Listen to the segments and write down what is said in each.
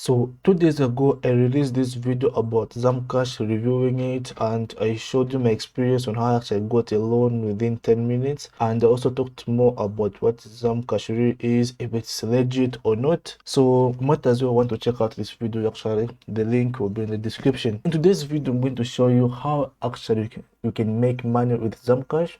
So 2 days ago, I released this video about Zamcash, reviewing it, and I showed you my experience on how I actually got a loan within 10 minutes. And I also talked more about what Zamcash really is, if it's legit or not. So you might as well want to check out this video actually. The link will be in the description. In today's video, I'm going to show you how actually you can make money with Zamcash.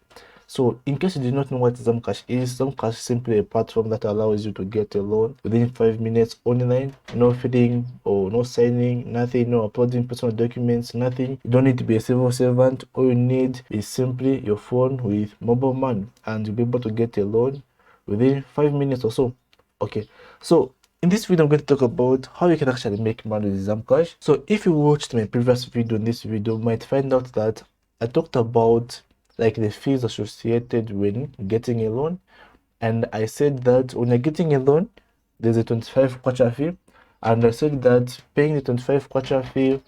So in case you did not know what Zamcash is is simply a platform that allows you to get a loan within 5 minutes online. No filling or no signing, nothing, no uploading personal documents, nothing. You don't need to be a civil servant. All you need is simply your phone with mobile money, and you'll be able to get a loan within 5 minutes or so. Okay, so in this video, I'm going to talk about how you can actually make money with Zamcash. So if you watched my previous video, in this video, you might find out that I talked about like the fees associated when getting a loan, and I said that when you're getting a loan, there's a 25 kwacha fee, and I said that paying the 25 kwacha fee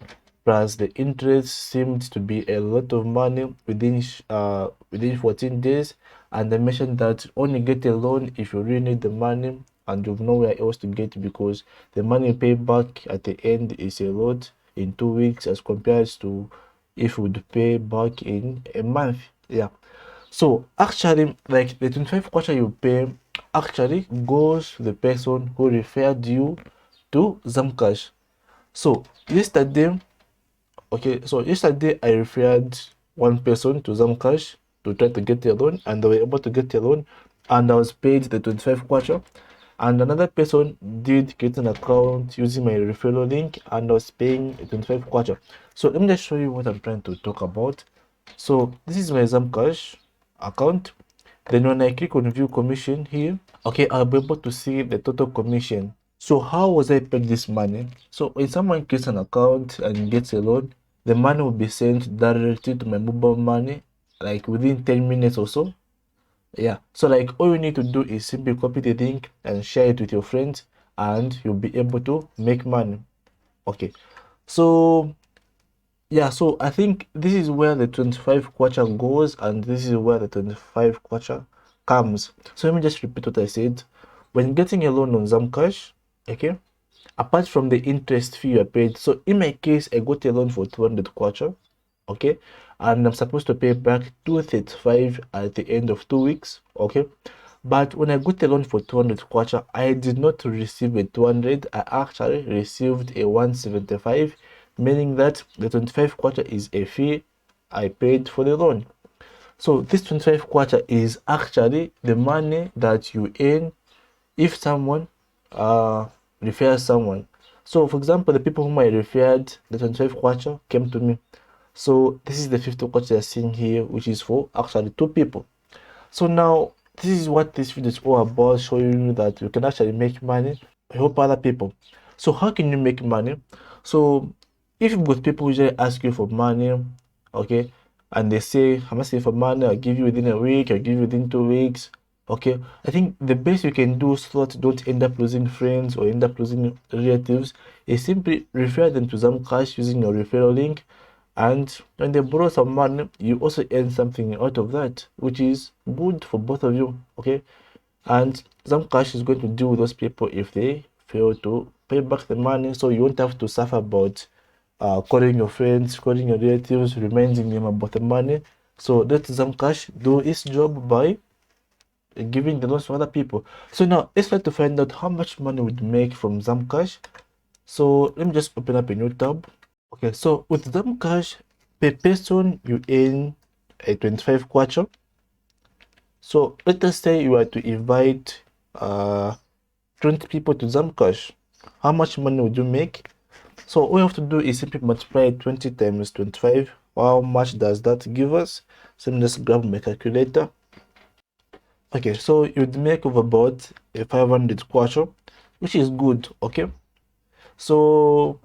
plus the interest seemed to be a lot of money within 14 days. And I mentioned that only get a loan if you really need the money and you've nowhere else to get, because the money you pay back at the end is a lot in 2 weeks as compared to if you would pay back in a month. Yeah, so actually, like the 25 kwacha you pay actually goes to the person who referred you to Zamcash. So yesterday I referred one person to Zamcash to try to get a loan, and they were able to get a loan, and I was paid the 25 kwacha. And another person did create an account using my referral link, and I was paying 25 kwacha. So let me just show you what I'm trying to talk about. So this is my Zamcash account. Then when I click on view commission here, okay, I'll be able to see the total commission. So how was I paid this money? So when someone creates an account and gets a loan, the money will be sent directly to my mobile money like within 10 minutes or so. Yeah, so like all you need to do is simply copy the link and share it with your friends, and you'll be able to make money. Okay, so yeah, so I think this is where the 25 kwacha goes, and this is where the 25 kwacha comes. So let me just repeat what I said. When getting a loan on Zamcash, okay, apart from the interest fee you are paid, so in my case, I got a loan for 200 kwacha, okay, and I'm supposed to pay back 235 at the end of 2 weeks, okay. But when I got a loan for 200 kwacha, I did not receive a 200. I actually received a 175, meaning that the 25 kwacha is a fee I paid for the loan. So this 25 kwacha is actually the money that you earn if someone refers someone. So for example, the people whom I referred, the 25 kwacha came to me. So this is the 50 kwacha you're seeing here, which is for actually 2 people. So now this is what this video is all about, showing you that you can actually make money, help other people. So how can you make money? So if you've got people who usually ask you for money, okay, and they say, I'm asking for money, I'll give you within a week, I'll give you within 2 weeks, okay, I think the best you can do so that you don't end up losing friends or end up losing relatives is simply refer them to Zamcash using your referral link. And when they borrow some money, you also earn something out of that, which is good for both of you, okay. And Zamcash is going to deal with those people if they fail to pay back the money, so you won't have to suffer about calling your friends, calling your relatives, reminding them about the money. So let Zamcash do its job by giving the loans to other people. So now let's try to find out how much money we'd make from Zamcash. So let me just open up a new tab. Okay, so with Zamcash, per person you earn a 25 kwacha. So let us say you are to invite 20 people to Zamcash. How much money would you make? So all you have to do is simply multiply 20 times 25. How much does that give us? So let me just grab my calculator. Okay, so you'd make of about a 500 kwacha, which is good, okay. So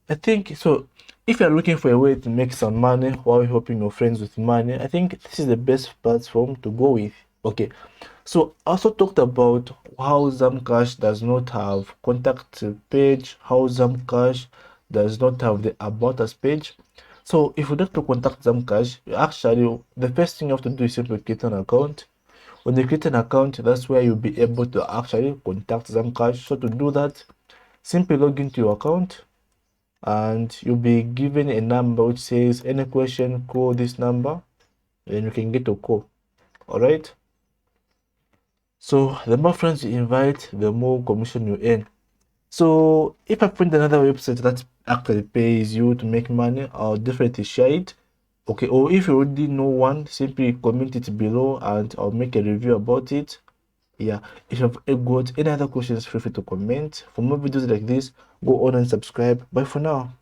I think so if you're looking for a way to make some money while helping your friends with money, I think this is the best platform to go with. Okay, so I also talked about how Zamcash does not have contact page, how Zamcash does not have the about us page. So if you'd like to contact Zamcash, actually the first thing you have to do is simply create an account. When you create an account, that's where you'll be able to actually contact Zamcash. So to do that, Simply log into your account and you'll be given a number which says any question, call this number, then you can get a call. All right. So the more friends you invite, the more commission you earn. So if I find another website that actually pays you to make money, I'll definitely share it. Okay, or if you already know one, simply comment it below and I'll make a review about it. Yeah, if you've got any other questions, feel free to comment. For more videos like this, go on and subscribe. Bye for now.